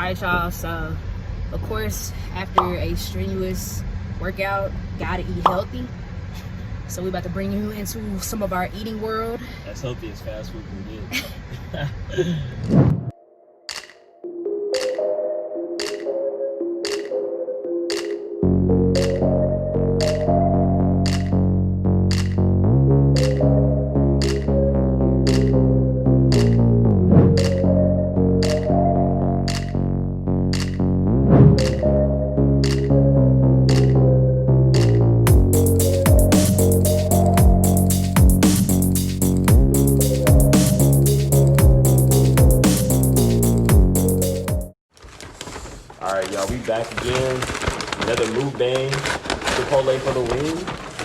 Alright, y'all, so of course after a strenuous workout, gotta eat healthy. So we about to bring you into some of our eating world. As healthy as fast food can get. Alright, y'all, we back again. Another Mukbang. Chipotle for the win.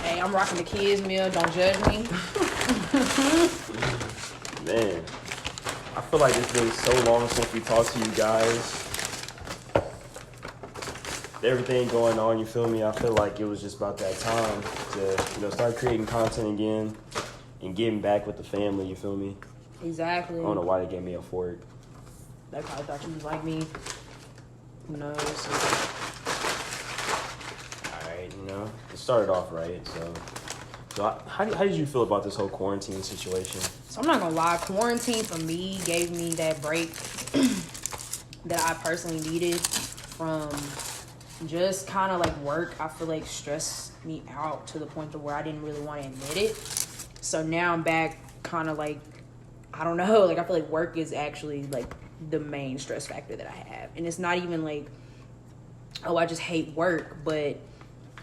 Hey, I'm rocking the kids' meal. Don't judge me. Man, I feel like it's been so long since we talked to you guys. Everything going on, you feel me? I feel like it was just about that time to, start creating content again and getting back with the family, you feel me? Exactly. I don't know why they gave me a fork. They probably thought you was like me. Who knows? Alright, it started off right, so how did you feel about this whole quarantine situation? So I'm not gonna lie, quarantine for me gave me that break that I personally needed from just kind of like work. I feel like stressed me out to the point to where I didn't really want to admit it. So now I'm back kind of like, I don't know, like I feel like work is actually like the main stress factor that I have. And it's not even like, oh, I just hate work, but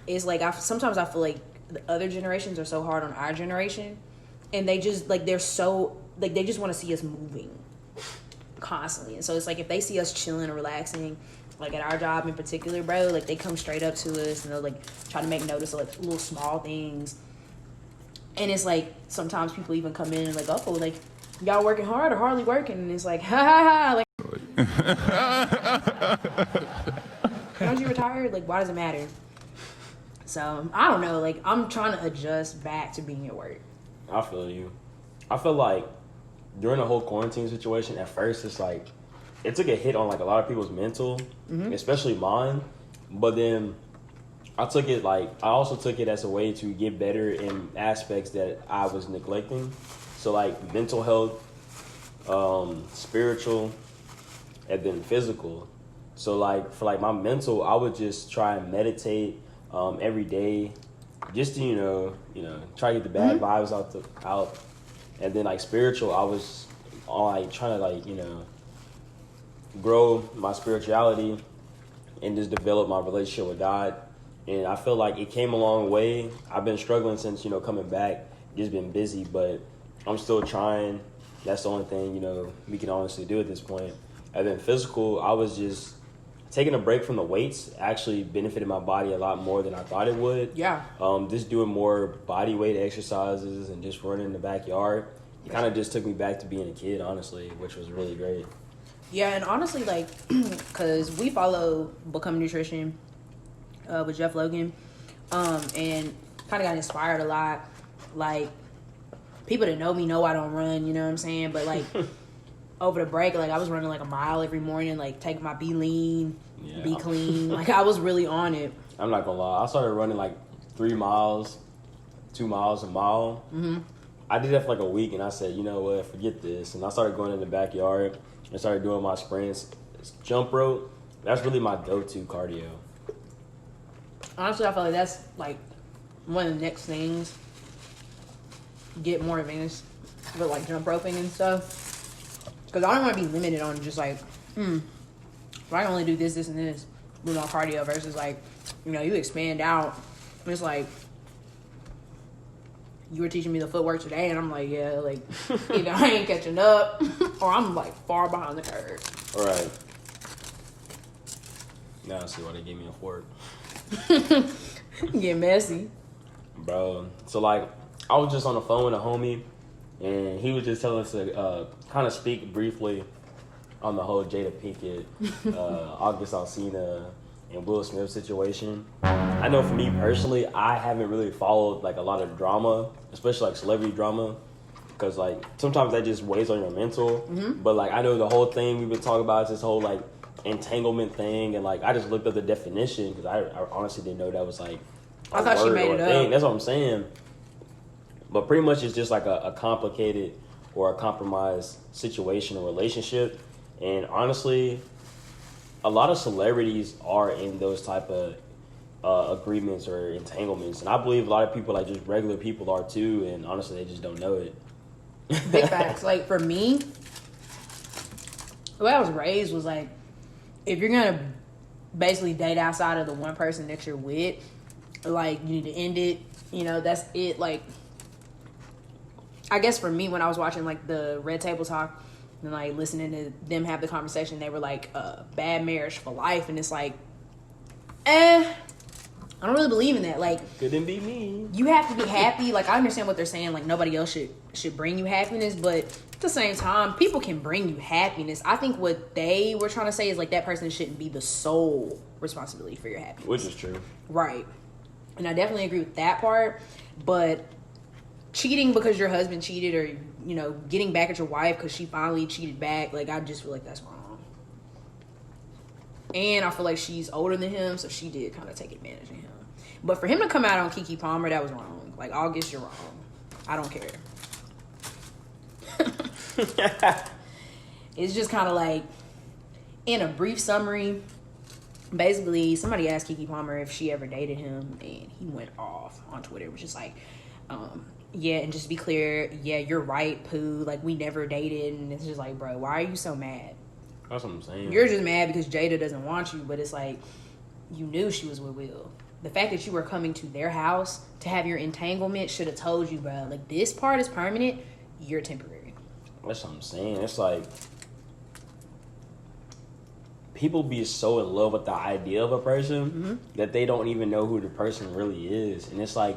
it's like sometimes I feel like the other generations are so hard on our generation, and they just like they're so like they just want to see us moving constantly. And so it's like if they see us chilling and relaxing, like at our job in particular, bro, like they come straight up to us and they'll like try to make notice of like little small things. And it's like sometimes people even come in and like, oh, like y'all working hard or hardly working, and it's like, ha ha ha, like don't you retired? Like, why does it matter? So I don't know, like I'm trying to adjust back to being at work. I feel you. I feel like during the whole quarantine situation, at first it's like it took a hit on like a lot of people's mental, especially mine. But then I also took it as a way to get better in aspects that I was neglecting. So like mental health, spiritual, and then physical. So like for like my mental, I would just try and meditate every day, just to try to get the bad vibes out. And then like spiritual, I was like trying to grow my spirituality and just develop my relationship with God. And I feel like it came a long way. I've been struggling since coming back, just been busy, but I'm still trying. That's the only thing we can honestly do at this point. And then physical, I was just taking a break from the weights actually benefited my body a lot more than I thought it would. Yeah. Just doing more body weight exercises and just running in the backyard. It kind of just took me back to being a kid, honestly, which was really great. Yeah, and honestly, like, because we follow Become Nutrition with Jeff Logan, and kind of got inspired a lot. Like, people that know me know I don't run, you know what I'm saying? But, like, over the break, like, I was running, like, a mile every morning, like, taking my Be Lean, Be Clean. Like, I was really on it. I'm not gonna lie. I started running, like, 3 miles, 2 miles a mile. Mm-hmm. I did that for, like, a week, and I said, you know what, forget this. And I started going in the backyard and started doing my sprints. Jump rope, that's really my go-to cardio. Honestly, I feel like that's, like, one of the next things. Get more advanced with, like, jump roping and stuff. Because I don't want to be limited on just, like, if I can only do this, this, and this with my cardio versus, like, you expand out. It's like, you were teaching me the footwork today, and I'm like, yeah, like, either I ain't catching up or I'm, like, far behind the curve. All right. Now I see why they gave me a fork. Get messy. Bro, so, like, I was just on the phone with a homie, and he was just telling us to kind of speak briefly on the whole Jada Pinkett, August Alsina, and Will Smith situation. I know for me personally, I haven't really followed like a lot of drama, especially like celebrity drama, because like sometimes that just weighs on your mental. Mm-hmm. But like I know the whole thing we've been talking about is this whole like entanglement thing, and like I just looked up the definition because I honestly didn't know that was like I thought she made it up. That's what I'm saying. But pretty much it's just like a complicated or a compromised situation or relationship. And honestly, a lot of celebrities are in those type of agreements or entanglements. And I believe a lot of people, like just regular people, are too. And honestly, they just don't know it. Big facts. Like for me, the way I was raised was like, if you're going to basically date outside of the one person that you're with, like you need to end it. You know, that's it. Like, I guess for me, when I was watching like the Red Table Talk and like listening to them have the conversation, they were like, bad marriage for life. And it's like, I don't really believe in that. Like, Couldn't be me. You have to be happy. Like, I understand what they're saying. Like, nobody else should bring you happiness. But at the same time, people can bring you happiness. I think what they were trying to say is like that person shouldn't be the sole responsibility for your happiness. Which is true. Right. And I definitely agree with that part. But cheating because your husband cheated, or, you know, getting back at your wife because she finally cheated back, like, I just feel like that's wrong. And I feel like she's older than him, so she did kind of take advantage of him. But for him to come out on Keke Palmer, that was wrong. Like, August, you're wrong. I don't care. It's just kind of like, in a brief summary, basically, somebody asked Keke Palmer if she ever dated him, and he went off on Twitter, which is like, yeah, and just to be clear, yeah, you're right, Pooh. Like, we never dated, and it's just like, bro, why are you so mad? That's what I'm saying. You're just mad because Jada doesn't want you, but it's like, you knew she was with Will. The fact that you were coming to their house to have your entanglement should have told you, bro, like, this part is permanent, you're temporary. That's what I'm saying. It's like, people be so in love with the idea of a person that they don't even know who the person really is. And it's like,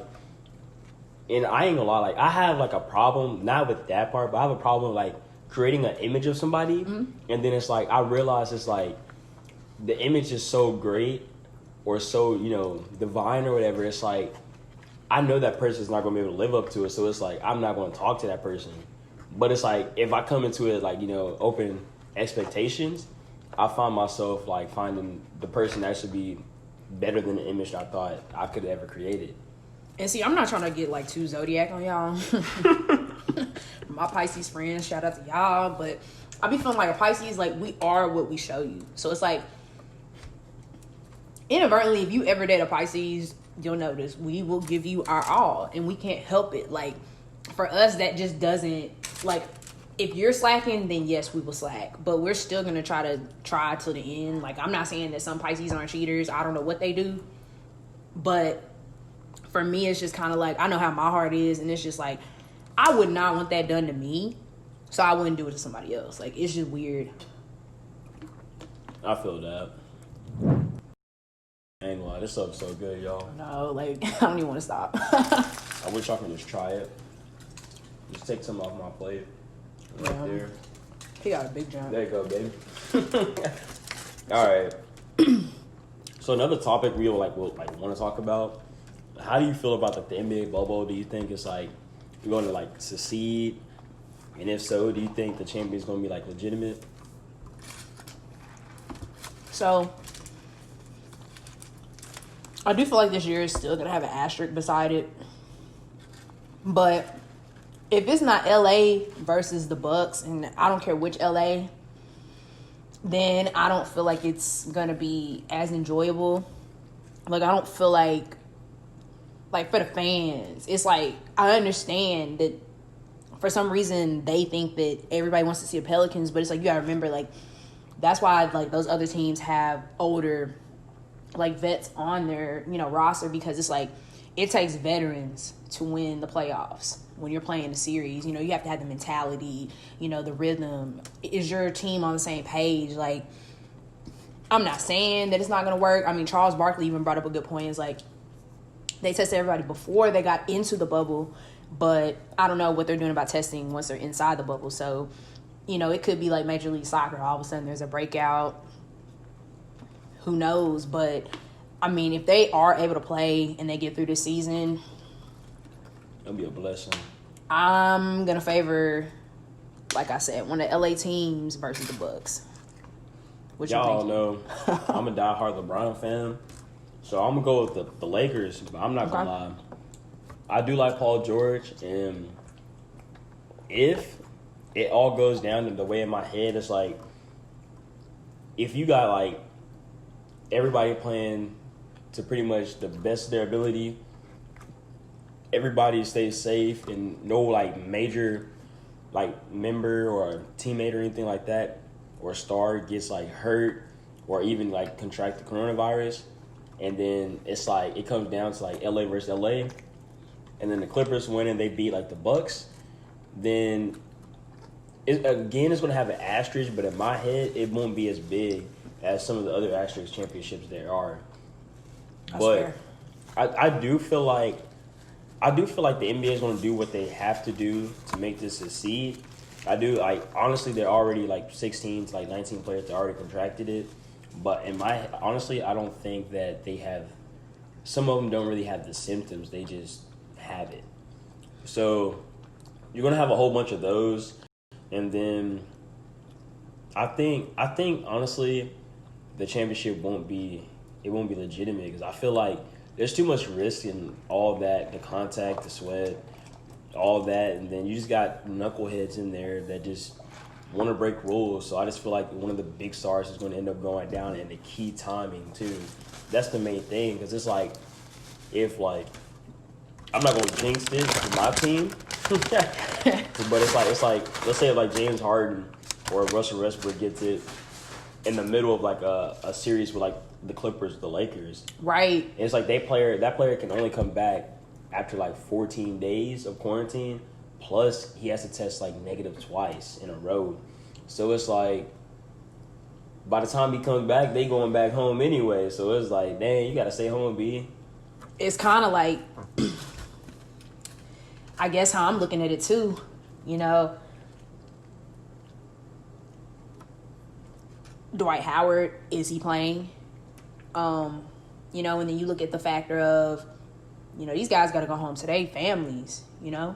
and I ain't gonna lie, like, I have like a problem, not with that part, but I have a problem like creating an image of somebody, and then it's like I realize it's like the image is so great or so, you know, divine or whatever. It's like I know that person's not gonna be able to live up to it, so it's like I'm not gonna talk to that person. But it's like if I come into it like, you know, open expectations, I find myself like finding the person that should be better than the image I thought I could have ever created. And see, I'm not trying to get like too zodiac on y'all. My Pisces friends, shout out to y'all. But I be feeling like a Pisces, like, we are what we show you. So it's like, inadvertently, if you ever date a Pisces, you'll notice we will give you our all, and we can't help it. Like, for us, that just doesn't, like, if you're slacking, then yes, we will slack. But we're still going to try till the end. Like, I'm not saying that some Pisces aren't cheaters. I don't know what they do. But for me, it's just kind of like, I know how my heart is, and it's just like, I would not want that done to me, so I wouldn't do it to somebody else. Like, it's just weird. I feel that. I ain't gonna lie, this stuff's so good, y'all. No, like, I don't even want to stop. I wish I could just try it. Just take some off my plate. Right there. He got a big jump. There you go, baby. All right. So another topic we want to talk about. How do you feel about like the NBA bubble? Do you think it's like you're going to like succeed? And if so, do you think the champion's going to be like legitimate? So I do feel like this year is still going to have an asterisk beside it. But if it's not LA versus the Bucks, and I don't care which LA, then I don't feel like it's going to be as enjoyable. Like, I don't feel like for the fans, it's like, I understand that for some reason they think that everybody wants to see the Pelicans, but it's like, you gotta remember, like, that's why like those other teams have older like vets on their, you know, roster, because it's like, it takes veterans to win the playoffs. When you're playing a series, you know, you have to have the mentality, you know, the rhythm. Is your team on the same page? Like, I'm not saying that it's not gonna work. I mean, Charles Barkley even brought up a good point. It's like, they tested everybody before they got into the bubble, but I don't know what they're doing about testing once they're inside the bubble. So, you know, it could be like Major League Soccer. All of a sudden there's a breakout. Who knows? But, I mean, if they are able to play and they get through this season, It'll be a blessing. I'm going to favor, like I said, one of the LA teams versus the Bucks. What you Y'all thinking? know I'm a diehard LeBron fan, so I'm gonna go with the Lakers. But I'm not gonna lie, I do like Paul George, and if it all goes down to the way in my head, it's like if you got like everybody playing to pretty much the best of their ability, everybody stays safe, and no like major like member or teammate or anything like that or star gets like hurt or even like contract the coronavirus, and then it's like it comes down to like LA versus LA, and then the Clippers win and they beat like the Bucks, then it's going to have an asterisk, but in my head it won't be as big as some of the other asterisk championships there are. That's but fair. I do feel like the NBA is going to do what they have to do to make this succeed. I do, like, honestly, they're already like 16 to like 19 players that already contracted it. But honestly, I don't think that they have, some of them don't really have the symptoms. They just have it. So you're going to have a whole bunch of those. And then I think honestly, the championship won't be legitimate because I feel like there's too much risk in all that, the contact, the sweat, all that, and then you just got knuckleheads in there that just want to break rules. So I just feel like one of the big stars is going to end up going down, and the key timing too. That's the main thing, because it's like, if like, I'm not going to jinx this for my team, but it's like let's say like James Harden or Russell Westbrook gets it in the middle of like a series with like the Clippers, the Lakers. Right. And it's like that player can only come back after like 14 days of quarantine. Plus, he has to test like negative twice in a row. So it's like, by the time he comes back, they going back home anyway. So it's like, dang, you got to stay home, B. It's kind of like, I guess how I'm looking at it too, you know. Dwight Howard, is he playing? You know, and then you look at the factor of, you know, these guys got to go home to their families, you know.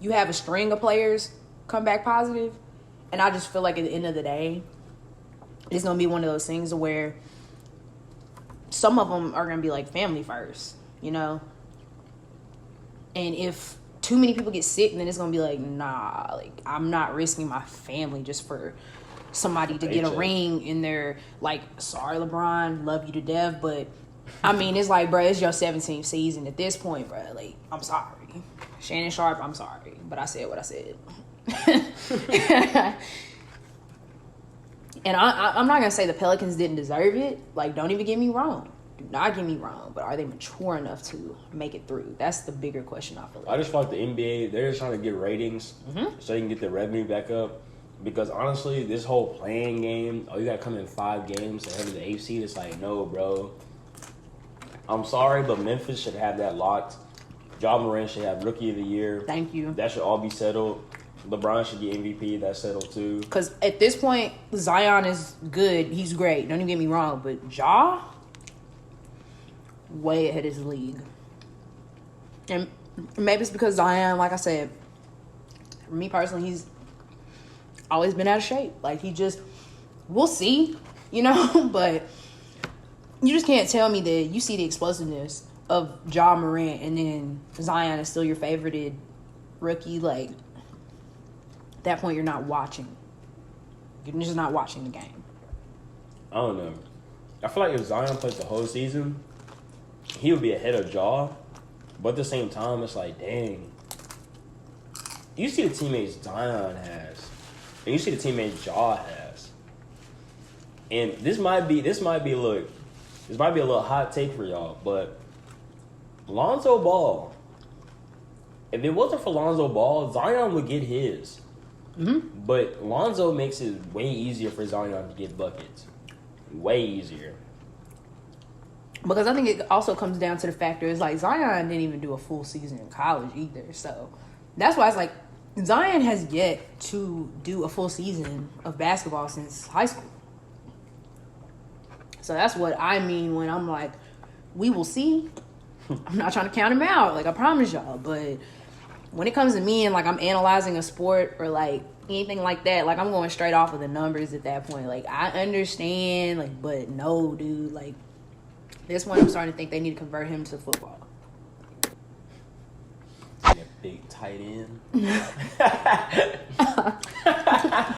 You have a string of players come back positive, and I just feel like at the end of the day, it's going to be one of those things where some of them are going to be like family first, you know. And if too many people get sick, then it's going to be like, nah, like, I'm not risking my family just for somebody to get a ring in there. Like, sorry, LeBron, love you to death, but I mean, it's like, bro, it's your 17th season at this point, bro. Like, I'm sorry, Shannon Sharp, I'm sorry, but I said what I said. And I'm not gonna say the Pelicans didn't deserve it. Like, don't even get me wrong, do not get me wrong, but are they mature enough to make it through? That's the bigger question, I feel like. I just feel like the NBA, they're just trying to get ratings so they can get their revenue back up. Because honestly, this whole playing game, you got to come in 5 games ahead of the AFC. It's like, no, bro. I'm sorry, but Memphis should have that locked. Ja Morant should have Rookie of the Year. Thank you. That should all be settled. LeBron should get MVP. That's settled too. Because at this point, Zion is good. He's great. Don't even get me wrong. But Ja, way ahead of his league. And maybe it's because Zion, like I said, for me personally, he's always been out of shape. Like, we'll see, you know, but you just can't tell me that you see the explosiveness of Ja Morant and then Zion is still your favorited rookie. Like, at that point, you're not watching. You're just not watching the game. I don't know. I feel like if Zion plays the whole season, he would be ahead of Ja. But at the same time, it's like, dang. You see the teammates Zion has. And you see the teammates Ja has. And this might be a little hot take for y'all, but Lonzo Ball. If it wasn't for Lonzo Ball, Zion would get his. Mm-hmm. But Lonzo makes it way easier for Zion to get buckets. Way easier. Because I think it also comes down to the factor is like Zion didn't even do a full season in college either. So that's why it's like Zion has yet to do a full season of basketball since high school. So that's what I mean when I'm like, we will see. I'm not trying to count him out, like I promise y'all. But when it comes to me and like I'm analyzing a sport or like anything like that, like I'm going straight off of the numbers at that point. Like I understand, like, but no, dude, like this one I'm starting to think they need to convert him to football. Like a big tight end.